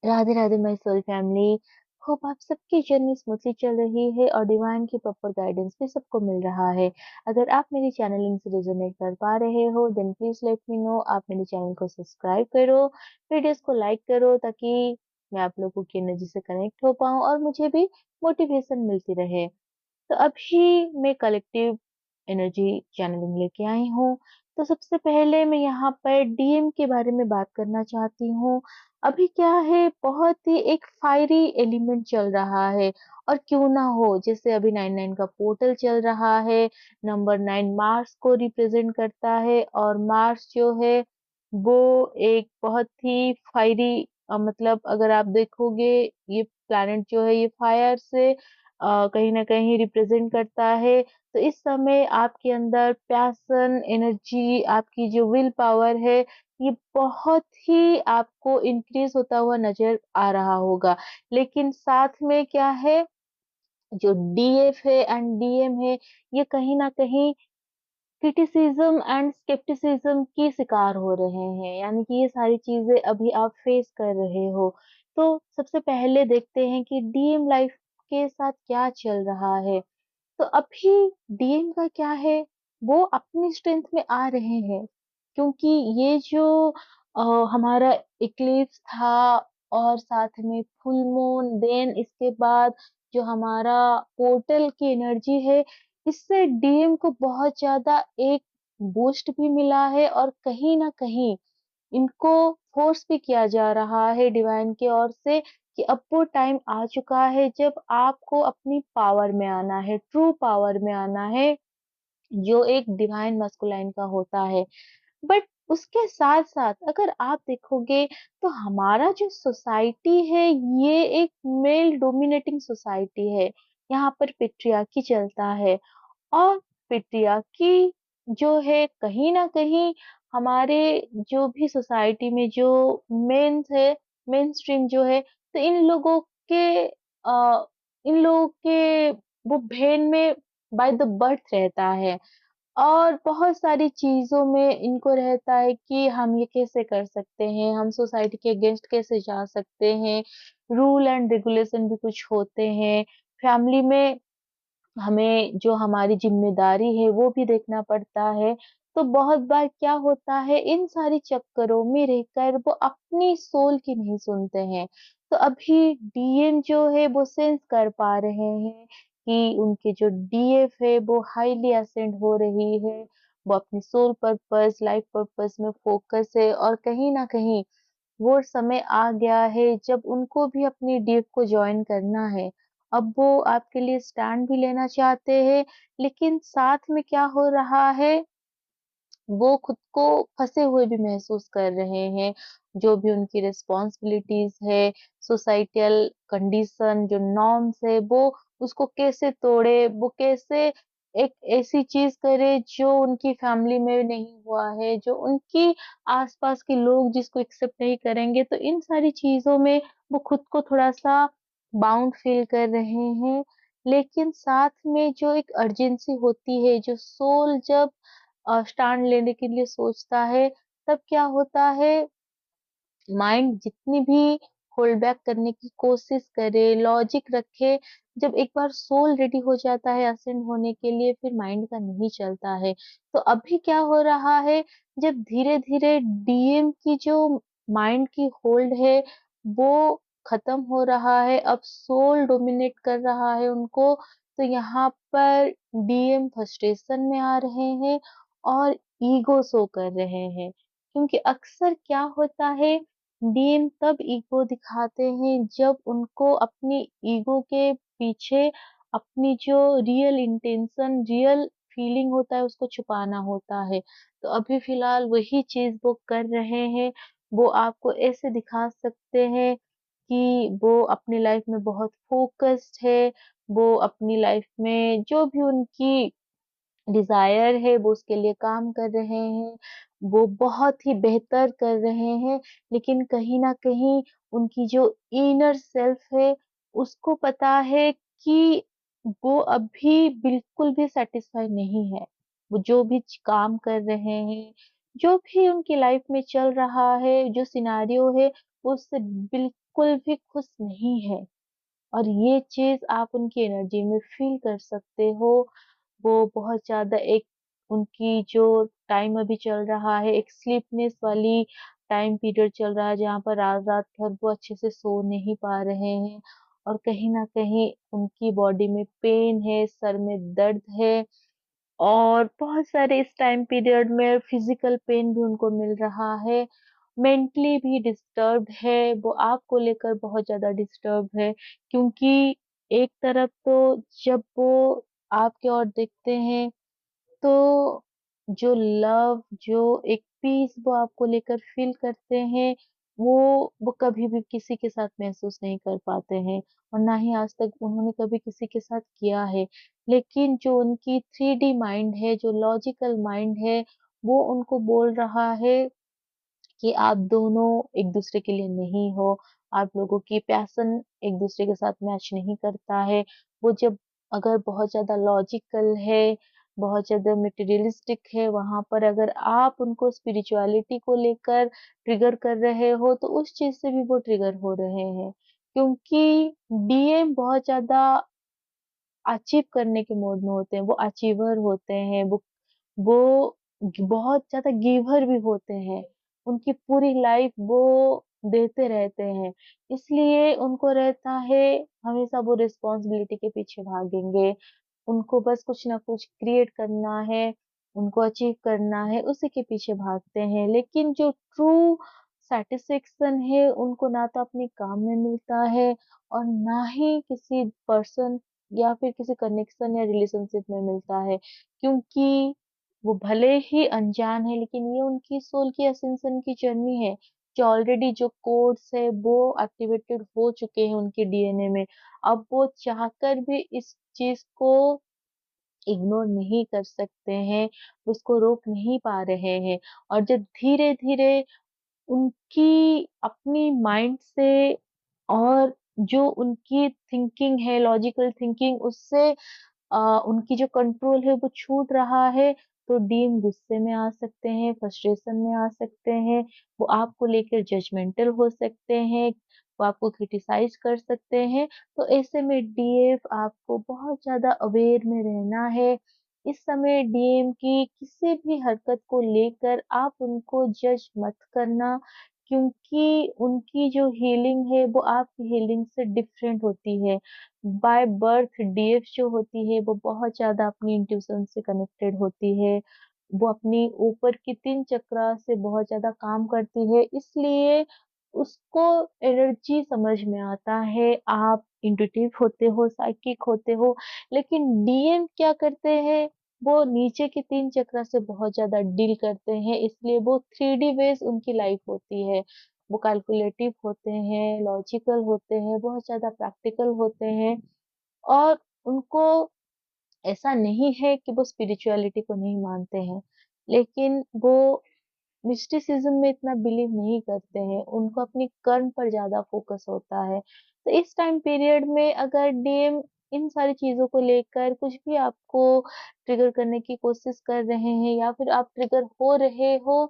Radhe Radhe my soul family. Hope आप सबकी journey smoothly चल रही है और डिवाइन की प्रॉपर गाइडेंस भी सबको मिल रहा है। अगर आप मेरी चैनलिंग से रेजोनेट कर पा रहे हो then please let me know. आप मेरे चैनल को सब्सक्राइब करो, वीडियोस को लाइक करो ताकि मैं आप लोगों की एनर्जी से कनेक्ट हो पाऊँ और मुझे भी मोटिवेशन मिलती रहे। तो अभी मैं कलेक्टिव एनर्जी चैनलिंग लेके आई हूँ। तो सबसे पहले मैं यहाँ पर डीएम के बारे में बात करना चाहती हूँ। अभी क्या है, बहुत ही एक फायरी एलिमेंट चल रहा है। और क्यों ना हो, जैसे अभी 99 का पोर्टल चल रहा है। नंबर 9 मार्स को रिप्रेजेंट करता है और मार्स जो है वो एक बहुत ही फायरी, मतलब अगर आप देखोगे ये प्लैनेट जो है ये फायर से कहीं न कहीं रिप्रेजेंट करता है। तो इस समय आपके अंदर पैशन, एनर्जी, आपकी जो विल पावर है, ये बहुत ही आपको इंक्रीज़ होता हुआ नज़र आ रहा होगा। लेकिन साथ में क्या है, जो डीएफ है एंड डीएम है, ये कहीं न कहीं क्रिटिसिज्म एंड स्केप्टिसिज्म की शिकार हो रहे हैं। यानी कि ये सारी चीज़ें अभी आप फेस कर रहे हो। तो सबसे पहले देखते हैं कि डीएम लाइफ के साथ क्या चल रहा है। तो अभी डीएम का क्या है, वो अपनी स्ट्रेंथ में आ रहे हैं। क्योंकि ये जो अ, हमारा इक्लिप्स था और साथ में फुल मून, देन इसके बाद जो हमारा पोर्टल की एनर्जी है, इससे डीएम को बहुत ज़्यादा एक बूस्ट भी मिला है और कहीं न कहीं इनको फोर्स भी किया जा रहा है डिवाइन की ओर से कि अब वो टाइम आ चुका है जब आपको अपनी पावर में आना है, ट्रू पावर में आना है, जो एक डिवाइन मस्कुलाइन का होता है। बट उसके साथ-साथ अगर आप देखोगे तो हमारा जो सोसाइटी है ये एक मेल डोमिनेटिंग सोसाइटी है। यहाँ पर पैट्रियार्की चलता है और पैट्रियार्की जो है कहीं न कहीं हमारे जो भी सोसाइटी में जो मेंस है, मेनस्ट्रीम जो है, तो इन लोगों के वो भेन में बाय द बर्थ रहता है। और बहुत सारी चीज़ों में इनको रहता है कि हम ये कैसे कर सकते हैं, हम सोसाइटी के अगेंस्ट कैसे जा सकते हैं, रूल एंड रेगुलेशन भी कुछ होते हैं, फैमिली में हमें जो हमारी ज़िम्मेदारी है वो भी देखना पड़ता है। तो बहुत बार क्या होता है, इन सारी चक्करों में रहकर वो अपनी सोल की नहीं सुनते हैं। तो अभी डीएम जो है वो सेंस कर पा रहे हैं कि उनके जो डीएफ है वो हाईली असेंड हो रही है। वो अपनी सोल पर्पस, लाइफ पर्पस में फ़ोकस है और कहीं न कहीं वो समय आ गया है जब उनको भी अपनी डीप को जॉइन करना है। अब वो आपके लिए स्टैंड भी लेना चाहते हैं, लेकिन साथ में क्या हो रहा है, वो खुद को फँसे हुए भी महसूस कर रहे हैं। जो भी उनकी रिस्पॉन्सिबिलिटीज़ है, सोसाइटल कंडीशन जो नॉर्म्स है, वो उसको कैसे तोड़े, वो कैसे एक ऐसी चीज़ करे जो उनकी फैमिली में नहीं हुआ है, जो उनकी आस-पास के लोग जिसको एक्सेप्ट नहीं करेंगे। तो इन सारी चीज़ों में वो खुद को थोड़ा-सा बाउंड फ़ील कर रहे हैं। लेकिन साथ में जो एक अर्जेंसी होती है, जो सोल जब स्टैंड लेने के लिए सोचता है, तब क्या होता है, माइंड जितनी भी होल्ड बैक करने की कोशिश करे, लॉजिक रखे, जब एक बार सोल रेडी हो जाता है असेंड होने के लिए, फिर माइंड का नहीं चलता है। तो अभी क्या हो रहा है, जब धीरे-धीरे डीएम की जो माइंड की होल्ड है, वो खत्म हो रहा है, अब सोल डोमिनेट कर रहा है उनको, तो यहाँ पर डीएम फ्रस्ट्रेशन में आ रहे हैं और ईगो शो कर रहे हैं। क्योंकि अक्सर क्या होता है, डीएम तब ईगो दिखाते हैं जब उनको अपनी ईगो के पीछे अपनी जो रियल इंटेंशन, रियल फीलिंग होता है उसको छुपाना होता है। तो अभी फिलहाल वही चीज़ वो कर रहे हैं। वो आपको ऐसे दिखा सकते हैं कि वो अपनी लाइफ में बहुत फ़ोकस्ड है, वो अपनी लाइफ में जो भी उनकी डिज़ायर है वो उसके लिए काम कर रहे हैं, वो बहुत ही बेहतर कर रहे हैं, लेकिन कहीं न कहीं उनकी जो इनर सेल्फ है, उसको पता है कि वो अभी बिल्कुल भी सैटिस्फाई नहीं है। वो जो भी काम कर रहे हैं, जो भी उनकी लाइफ में चल रहा है, जो सिनेरियो है, वो उससे बिल्कुल भी खुश नहीं है। और ये चीज़ आप उनकी एनर्जी में फ़ील कर सकते हो। वो बहुत ज़्यादा एक उनकी जो टाइम अभी चल रहा है, एक स्लीपनेस वाली टाइम पीरियड चल रहा है, जहाँ पर रात-रात भर वो अच्छे से सो नहीं पा रहे हैं और कहीं न कहीं उनकी बॉडी में पेन है, सर में दर्द है और बहुत सारे इस टाइम पीरियड में फिज़िकल पेन भी उनको मिल रहा है। मेंटली भी डिस्टर्ब्ड है, वो आपको लेकर बहुत ज़्यादा डिस्टर्ब्ड है क्योंकि एक तरफ तो जब वो आपकी ओर देखते हैं, तो जो लव, जो एक पीस वो आपको लेकर फ़ील करते हैं, वो कभी भी किसी के साथ महसूस नहीं कर पाते हैं और ना ही आज तक उन्होंने कभी किसी के साथ किया है। लेकिन जो उनकी 3D माइंड है, जो लॉजिकल माइंड है, वो उनको बोल रहा है कि आप दोनों एक-दूसरे के लिए नहीं हो, आप लोगों की पैशन एक-दूसरे के साथ मैच नहीं करता है। वो जब अगर बहुत ज़्यादा लॉजिकल है, बहुत ज़्यादा मटेरियलिस्टिक है, वहाँ पर अगर आप उनको स्पिरिचुअलिटी को लेकर ट्रिगर कर रहे हो, तो उस चीज़ से भी वो ट्रिगर हो रहे हैं। क्योंकि डीएम बहुत ज़्यादा अचीव करने के मोड में होते हैं, वो अचीवर होते हैं, वो बहुत ज़्यादा गिवर भी होते हैं। उनकी पूरी लाइफ़ वो देते रहते हैं। इसलिए उनको रहता है हमेशा वो रिस्पॉन्सिबिलिटी के पीछे भागेंगे। उनको बस कुछ ना कुछ क्रिएट करना है, उनको अचीव करना है, उसी के पीछे भागते हैं। लेकिन जो ट्रू सैटिस्फैक्शन है, उनको ना तो अपने काम में मिलता है और ना ही किसी पर्सन या फिर किसी कनेक्शन या रिलेशनशिप में मिलता है। क्योंकि वो भले ही अनजान है, लेकिन ये उनकी सोल की असेंशन की जर्नी है, जो ऑलरेडी जो कोड्स है, वो एक्टिवेटेड हो चुके हैं उनके डीएनए में। अब वो चाहकर भी इस चीज़ को इग्नोर नहीं कर सकते हैं, उसको रोक नहीं पा रहे हैं और जब धीरे-धीरे उनकी अपनी माइंड से और जो उनकी थिंकिंग है, लॉजिकल थिंकिंग उससे अ, उनकी जो कंट्रोल है वो छूट रहा है, तो डीन गुस्से में आ सकते हैं, फ्रस्ट्रेशन में आ सकते हैं, वो आपको लेकर जजमेंटल हो सकते हैं, वो आपको क्रिटिसाइज़ कर सकते हैं। तो ऐसे में डीएफ आपको बहुत ज़्यादा अवेयर में रहना है। इस समय डीएम की किसी भी हरकत को लेकर आप उनको जज मत करना क्योंकि उनकी जो हीलिंग है वो आपकी हीलिंग से डिफरेंट होती है। बाय बर्थ डीएफ जो होती है वो बहुत ज़्यादा अपनी इंट्यूशन से कनेक्टेड होती है। वो अपनी ऊपर की 3 चक्रा से बहुत ज़्यादा काम करती है इसलिए उसको एनर्जी समझ में आता है। आप इंट्यूटिव होते हो, साइकिक होते हो, लेकिन डीएम क्या करते हैं वो नीचे की 3 चक्रा से बहुत ज़्यादा डील करते हैं इसलिए वो 3D बेस्ड उनकी लाइफ होती है। वो कैलकुलेटिव होते हैं, लॉजिकल होते हैं, बहुत ज़्यादा प्रैक्टिकल होते हैं और उनको ऐसा नहीं है कि वो स्पिरिचुअलिटी को नहीं मानते हैं, लेकिन वो मिस्टिसिज्म में इतना बिलीव नहीं करते हैं, उनको अपनी कर्म पर ज़्यादा फ़ोकस होता है। तो इस टाइम पीरियड में अगर डीएम इन सारी चीज़ों को लेकर कुछ भी आपको ट्रिगर करने की कोशिश कर रहे हैं या फिर आप ट्रिगर हो रहे हो,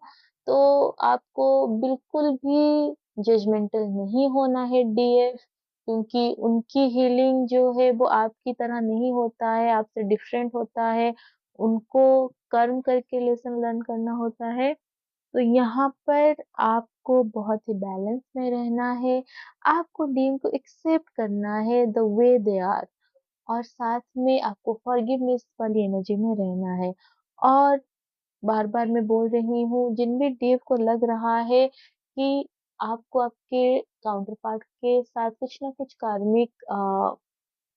तो आपको बिल्कुल भी जजमेंटल नहीं होना है डीएफ क्योंकि उनकी हीलिंग जो है वो आपकी तरह नहीं होता है, आपसे डिफरेंट होता है। उनको कर्म करके लेसन लर्न करना होता है। तो यहाँ पर आपको बहुत ही बैलेंस में रहना है, आपको ड्रीम को एक्सेप्ट करना है द वे दे आर और साथ में आपको फॉरगिवनेस वाली एनर्जी में रहना है। और बार-बार मैं बोल रही हूँ, जिन भी डीव को लग रहा है कि आपको आपके काउंटर पार्ट के साथ कुछ ना कुछ कार्मिक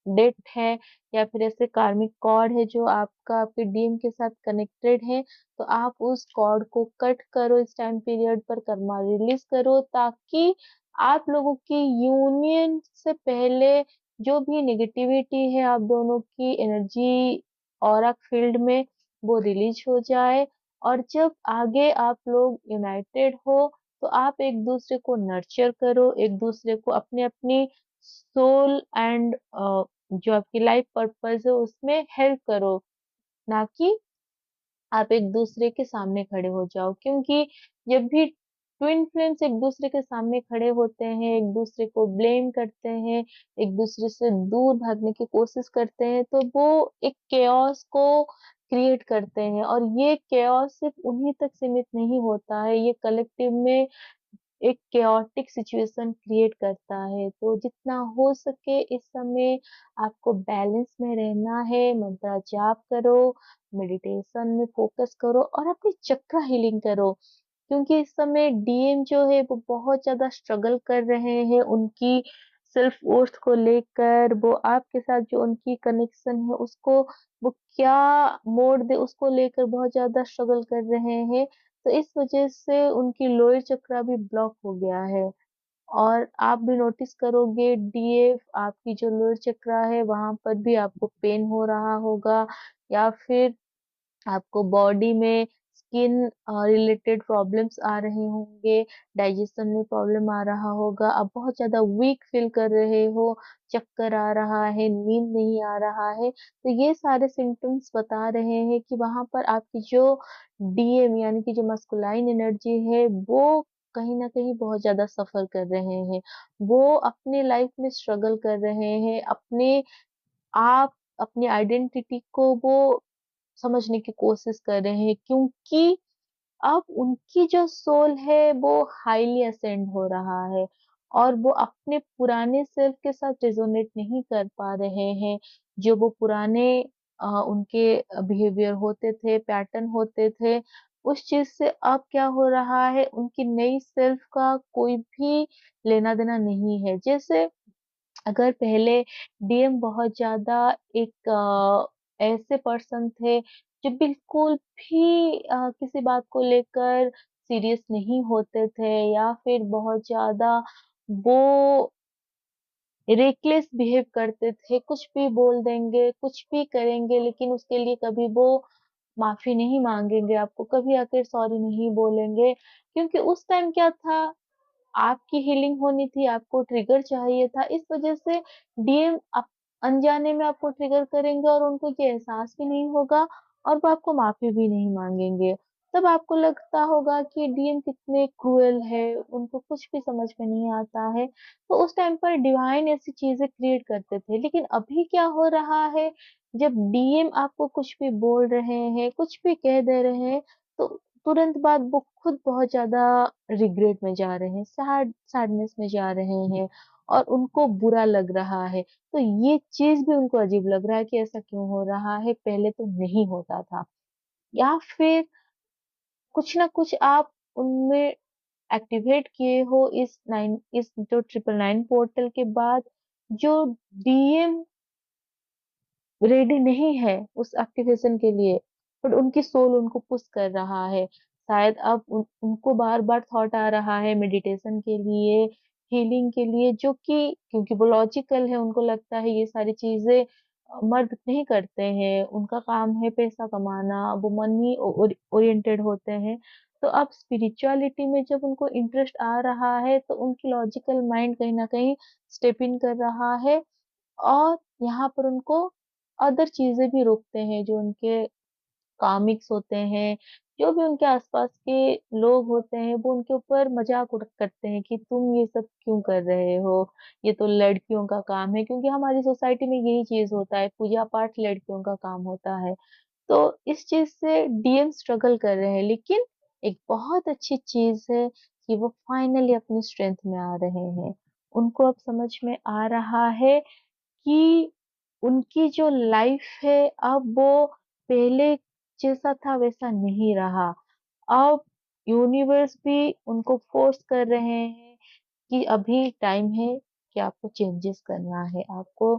डेट है या फिर ऐसे कार्मिक कॉर्ड है जो आपका आपके डीएम के साथ कनेक्टेड है, तो आप उस कॉर्ड को कट करो इस टाइम पीरियड पर कर्मा रिलीज़ करो ताकि आप लोगों की यूनियन से पहले जो भी नेगेटिविटी है आप दोनों की एनर्जी ऑरा फील्ड में वो रिलीज़ हो जाए और जब आगे आप लोग यूनाइटेड हो, तो आप एक-दूसरे को नर्चर करो, एक-दूसरे को अपनी-अपनी सोल एंड जो आपकी लाइफ पर्पस है उसमें हेल्प करो, ना कि आप एक-दूसरे के सामने खड़े हो जाओ। क्योंकि जब भी ट्विन फ्लेम्स एक-दूसरे के सामने खड़े होते हैं, एक-दूसरे को ब्लेम करते हैं, एक-दूसरे से दूर भागने की कोशिश करते हैं, तो वो एक केओस को क्रिएट करते हैं और ये केओस सिर्फ़ उन्हीं तक सीमित नहीं होता है, ये कलेक्टिव में एक केओटिक सिचुएशन क्रिएट करता है। तो जितना हो सके इस समय आपको बैलेंस में रहना है, मंत्र जाप करो, मेडिटेशन में फ़ोकस करो और अपनी चक्र हीलिंग करो। क्योंकि इस समय डीएम जो है वो बहुत ज़्यादा स्ट्रगल कर रहे हैं उनकी सेल्फ वर्थ को लेकर, वो आपके साथ जो उनकी कनेक्शन है उसको वो क्या मोड़ दे उसको लेकर बहुत ज़्यादा स्ट्रगल कर रहे हैं। तो इस वजह से उनकी लोअर चक्रा भी ब्लॉक हो गया है। और आप भी नोटिस करोगे डीएफ आपकी जो लोअर चक्रा है वहाँ पर भी आपको पेन हो रहा होगा या फिर आपको बॉडी में स्किन रिलेटेड प्रॉब्लम्स आ रहे होंगे, डाइजेशन में प्रॉब्लम आ रहा होगा, आप बहुत ज़्यादा वीक फील कर रहे हो, चक्कर आ रहा है, नींद नहीं आ रहा है, तो ये सारे सिम्पटम्स बता रहे हैं कि वहाँ पर आपकी जो डीएम यानी कि जो मस्कुलाइन एनर्जी है, वो कहीं न कहीं बहुत ज़्यादा सफ़र कर रहे हैं। वो अपनी लाइफ में स्ट्रगल कर रहे हैं, आप अपनी आइडेंटिटी को वो समझने की कोशिश कर रहे हैं क्योंकि अब उनकी जो सोल है वो हाईली असेंड हो रहा है और वो अपने पुराने सेल्फ के साथ रेजोनेट नहीं कर पा रहे हैं। जो वो पुराने उनके बिहेवियर होते थे, पैटर्न होते थे, उस चीज़ से अब क्या हो रहा है उनकी नई सेल्फ का कोई भी लेना-देना नहीं है। जैसे अगर पहले डीएम बहुत ज़्यादा एक ऐसे पर्सन थे जो बिल्कुल भी किसी बात को लेकर सीरियस नहीं होते थे या फिर बहुत ज़्यादा वो रेकलेस बिहेव करते थे, कुछ भी बोल देंगे, कुछ भी करेंगे लेकिन उसके लिए कभी वो माफ़ी नहीं माँगेंगे आपको, कभी आकर सॉरी नहीं बोलेंगे क्योंकि उस टाइम क्या था आपकी हीलिंग होनी थी, आपको ट्रिगर चाहिए था, इस वजह से डीएम अनजाने में आपको ट्रिगर करेंगे और उनको ये एहसास भी नहीं होगा और वो आपको माफ़ी भी नहीं माँगेंगे। तब आपको लगता होगा कि डीएम कितने क्रूएल है, उनको कुछ भी समझ में नहीं आता है। तो उस टाइम पर डिवाइन ऐसी चीज़ें क्रिएट करते थे। लेकिन अभी क्या हो रहा है, जब डीएम आपको कुछ भी बोल रहे हैं, कुछ भी कह दे रहे हैं, तो तुरंत बाद वो खुद बहुत ज़्यादा रिग्रेट में जा रहे हैं, सैडनेस में जा रहे हैं और उनको बुरा लग रहा है। तो ये चीज़ भी उनको अजीब लग रहा है कि ऐसा क्यों हो रहा है, पहले तो नहीं होता था। या फिर कुछ ना कुछ आप उनमें एक्टिवेट किए हो इस जो 999 पोर्टल के बाद, जो डीएम रेडी नहीं है उस एक्टिवेशन के लिए, बट उनकी सोल उनको पुश कर रहा है। शायद अब उनको बार-बार थॉट आ रहा है मेडिटेशन के लिए, हीलिंग के लिए जो कि क्योंकि वो लॉजिकल है, उनको लगता है ये सारी चीज़ें मर्द नहीं करते हैं, उनका काम है पैसा कमाना, वो मनी ओरिएंटेड होते हैं। तो अब स्पिरिचुअलिटी में जब उनको इंटरेस्ट आ रहा है, तो उनकी लॉजिकल माइंड कहीं न कहीं स्टेप इन कर रहा है और यहाँ पर उनको अदर चीज़ें भी रोकते हैं, जो उनके कामिक्स होते हैं, जो भी उनके आस-पास के लोग होते हैं, वो उनके ऊपर मज़ाक करते हैं कि तुम ये सब क्यों कर रहे हो? ये तो लड़कियों का काम है क्योंकि हमारी सोसाइटी में यही चीज़ होता है, पूजा-पाठ लड़कियों का काम होता है। तो इस चीज़ से डीएम स्ट्रगल कर रहे हैं, लेकिन एक बहुत अच्छी चीज़ है कि वो फाइनली अपनी स्ट्रेंथ में आ रहे हैं। उनको अब समझ में आ रहा है कि उनकी जो लाइफ है अब वो पहले जैसा था वैसा नहीं रहा। अब यूनिवर्स भी उनको फ़ोर्स कर रहे हैं कि अभी टाइम है कि आपको चेंजेस करना है, आपको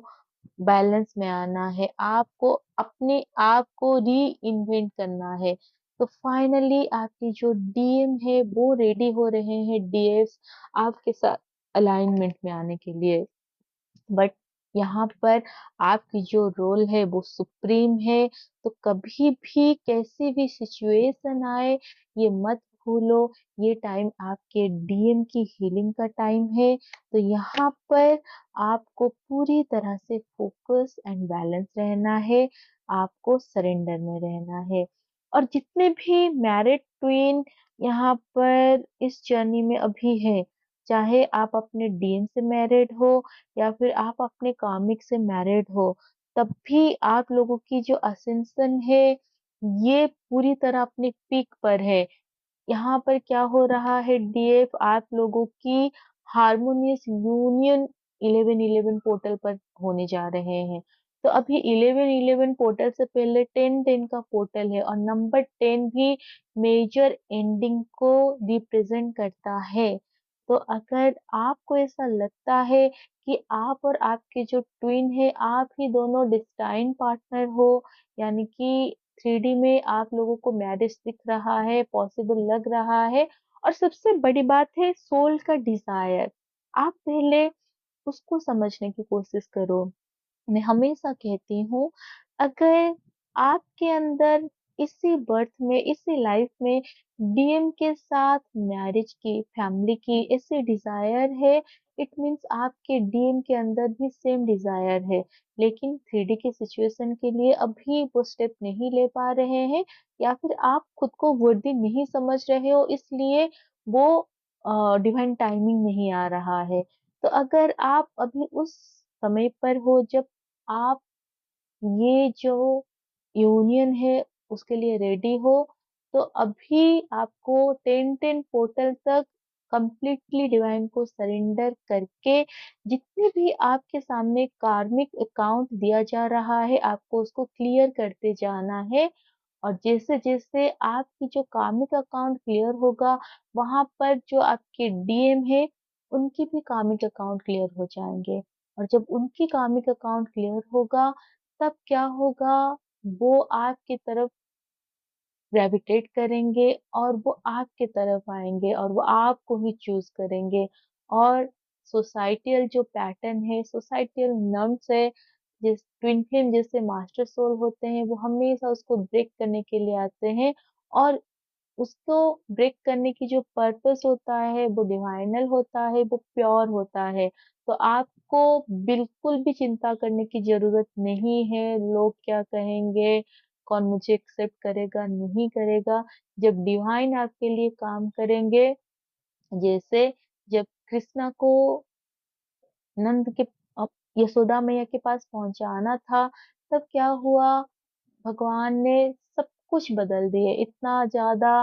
बैलेंस में आना है, आपको अपने आप को रीइन्वेंट करना है। तो फाइनली आपकी जो डीएम है वो रेडी हो रहे हैं डीएफ्स आपके साथ अलाइनमेंट में आने के लिए। बट यहाँ पर आपकी जो रोल है वो सुप्रीम है, तो कभी भी कैसी भी सिचुएशन आए, ये मत भूलो, ये टाइम आपके डीएम की हीलिंग का टाइम है। तो यहाँ पर आपको पूरी तरह से फ़ोकस एंड बैलेंस रहना है, आपको सरेंडर में रहना है। और जितने भी मैरिड ट्विन यहाँ पर इस जर्नी में अभी हैं, चाहे आप अपने डीन से मैरिड हो या फिर आप अपने कामिक से मैरिड हो, तब भी आप लोगों की जो असेंशन है, ये पूरी तरह अपने पीक पर है। यहाँ पर क्या हो रहा है, डीएफ आप लोगों की हार्मोनियस यूनियन 11-11 पोर्टल पर होने जा रहे हैं। तो अभी 11-11 पोर्टल से पहले 10-10 का पोर्टल है और नंबर 10 भी मेजर एंडिंग को रिप्रेजेंट करता है। तो अगर आपको ऐसा लगता है कि आप और आपके जो ट्विन है, आप ही दोनों डिस्टाइन पार्टनर हो, यानी कि 3D में आप लोगों को मैरिज दिख रहा है, पॉसिबल लग रहा है, और सबसे बड़ी बात है सोल का डिजायर। आप पहले उसको समझने की कोशिश करो। मैं हमेशा कहती हूँ, अगर आपके अंदर इसी बर्थ में, इसी लाइफ में डीएम के साथ मैरिज की, फैमिली की ऐसी डिजायर है, इट मीन्स आपके डीएम के अंदर भी सेम डिजायर है, लेकिन 3D की सिचुएशन के लिए अभी वो स्टेप नहीं ले पा रहे हैं, या फिर आप खुद को वर्दी नहीं समझ रहे हो, इसलिए वो डिवाइन टाइमिंग नहीं आ रहा है। तो अगर आप अभी उस समय पर हो जब आप ये जो यूनियन है उसके लिए रेडी हो, तो अभी आपको 10-10 पोर्टल तक कंप्लीटली डिवाइन को सरेंडर करके, जितने भी आपके सामने कार्मिक अकाउंट दिया जा रहा है, आपको उसको क्लियर करते जाना है। और जैसे-जैसे आपकी जो कार्मिक अकाउंट क्लियर होगा, वहाँ पर जो आपके डीएम है, उनकी भी कार्मिक अकाउंट क्लियर हो जाएँगे। और जब उनकी कार्मिक अकाउंट क्लियर होगा, तब क्या होगा, वो आपकी तरफ ग्रेविटेट करेंगे और वो आपके तरफ आएँगे और वो आपको ही चूज़ करेंगे। और सोसाइटियल जो पैटर्न है, सोसाइटियल नॉर्म्स है, जिस ट्विन फ्लेम जैसे मास्टर सोल होते हैं, वो हमेशा उसको ब्रेक करने के लिए आते हैं, और उसको ब्रेक करने की जो पर्पस होता है वो डिवाइनल होता है, वो प्योर होता है। तो आपको बिल्कुल भी चिंता करने की ज़रूरत नहीं है, लोग क्या कहेंगे, कौन मुझे एक्सेप्ट करेगा, नहीं करेगा। जब डिवाइन आपके लिए काम करेंगे, जैसे जब कृष्णा को नंद के अ, यशोदा मैया के पास पहुँचाना था, तब क्या हुआ, भगवान ने सब कुछ बदल दिए। इतना ज़्यादा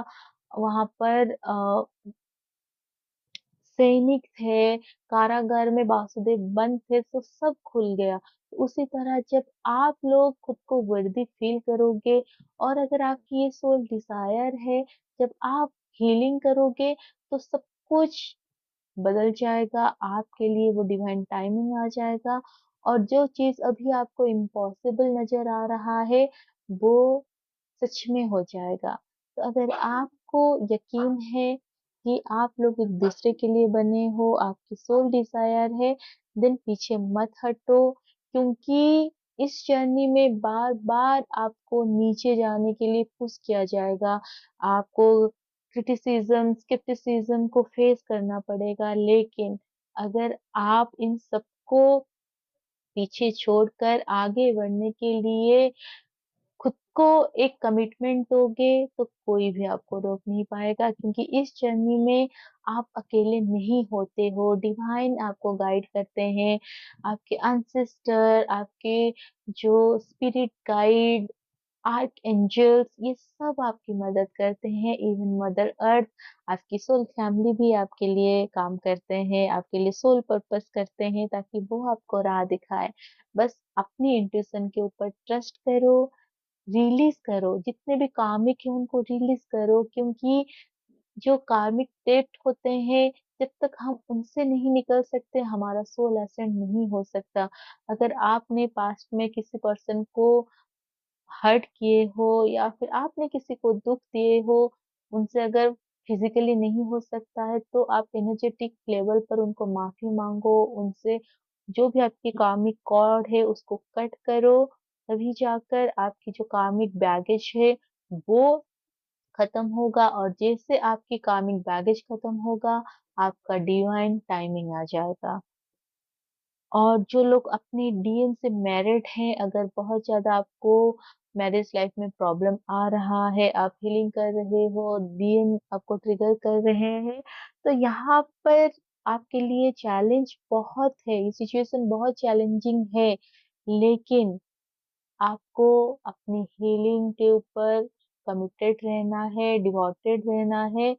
वहाँ पर सैनिक थे, कारागार में वासुदेव बंद थे, तो सब खुल गया। तो उसी तरह जब आप लोग खुद को वर्दी फ़ील करोगे, और अगर आपकी ये सोल डिज़ायर है, जब आप हीलिंग करोगे, तो सब कुछ बदल जाएगा, आपके लिए वो डिवाइन टाइमिंग आ जाएगा, और जो चीज़ अभी आपको इम्पॉसिबल नज़र आ रहा है, वो सच में हो जाएगा। तो अगर आपको यकीन है कि आप लोग एक दूसरे के लिए बने हो, आपकी सोल डिज़ायर है, देन पीछे मत हटो, क्योंकि इस जर्नी में बार-बार आपको नीचे जाने के लिए पुश किया जाएगा। आपको क्रिटिसिज़्म, स्केप्टिसिज़्म को फेस करना पड़ेगा, लेकिन अगर आप इन सबको पीछे छोड़कर आगे बढ़ने के लिए खुद को एक कमिटमेंट दोगे, तो कोई भी आपको रोक नहीं पाएगा, क्योंकि इस जर्नी में आप अकेले नहीं होते हो, डिवाइन आपको गाइड करते हैं, आपके एंसेस्टर, आपके जो स्पिरिट गाइड, आर्क एंजल्स, ये सब आपकी मदद करते हैं, इवन मदर अर्थ, आपकी सोल फैमिली भी आपके लिए काम करते हैं, आपके लिए सोल पर्पस करते हैं, ताकि वो आपको राह दिखाए। बस अपनी इंट्यूशन के ऊपर ट्रस्ट करो, रिलीज़ करो, जितने भी कामिक हैं उनको रिलीज़ करो, क्योंकि जो कार्मिक डेप्ट होते हैं, जब तक हम उनसे नहीं निकल सकते, हमारा सोल असेंड नहीं हो सकता। अगर आपने पास्ट में किसी पर्सन को हर्ट किए हो, या फिर आपने किसी को दुःख दिए हो, उनसे अगर फिज़िकली नहीं हो सकता है, तो आप एनर्जेटिक लेवल पर उनको माफ़ी माँगो, उनसे जो भी आपकी कार्मिक कॉर्ड है उसको कट करो, तभी जाकर आपकी जो कार्मिक बैगेज है वो खत्म होगा, और जैसे आपकी कार्मिक बैगेज खत्म होगा, आपका डिवाइन टाइमिंग आ जाएगा। और जो लोग अपने डीएन से मैरिड हैं, अगर बहुत ज़्यादा आपको मैरिज लाइफ में प्रॉब्लम आ रहा है, आप हीलिंग कर रहे हो, डीएम आपको ट्रिगर कर रहे हैं, तो यहाँ पर आपके लिए चैलेंज बहुत है, ये सिचुएशन बहुत चैलेंजिंग है, लेकिन आपको अपनी हीलिंग के ऊपर कमिटेड रहना है, डिवोटेड रहना है,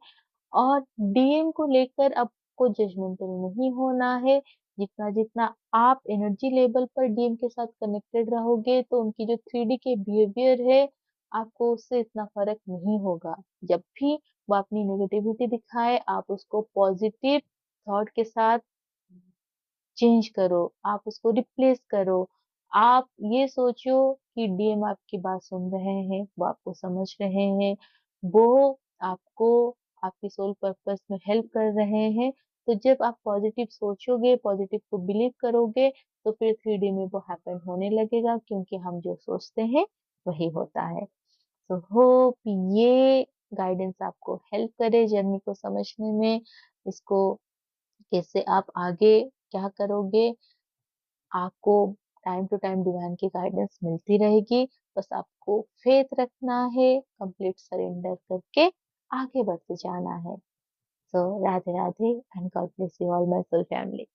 और डीएम को लेकर आपको जजमेंटल नहीं होना है। जितना जितना आप एनर्जी लेवल पर डीएम के साथ कनेक्टेड रहोगे, तो उनकी जो 3D के बिहेवियर है, आपको उससे इतना फर्क नहीं होगा। जब भी वो अपनी नेगेटिविटी दिखाए, आप उसको पॉजिटिव थॉट के साथ चेंज करो, आप उसको रिप्लेस करो। आप ये सोचो कि डीएम आपकी बात सुन रहे हैं, वो आपको समझ रहे हैं, वो आपको आपकी सोल पर्पस में हेल्प कर रहे हैं। तो जब आप पॉजिटिव सोचोगे, पॉजिटिव को बिलीव करोगे, तो फिर 3D में वो हैपन होने लगेगा, क्योंकि हम जो सोचते हैं वही होता है। तो होप ये गाइडेंस आपको हेल्प करे जर्नी को समझने में, इसको कैसे आप आगे क्या करोगे, आपको टाइम टू टाइम डिवाइन की गाइडेंस मिलती रहेगी। बस आपको फेथ रखना है, कंप्लीट सरेंडर करके आगे बढ़ते जाना है। So Radhe Radhe and God bless you all my full family.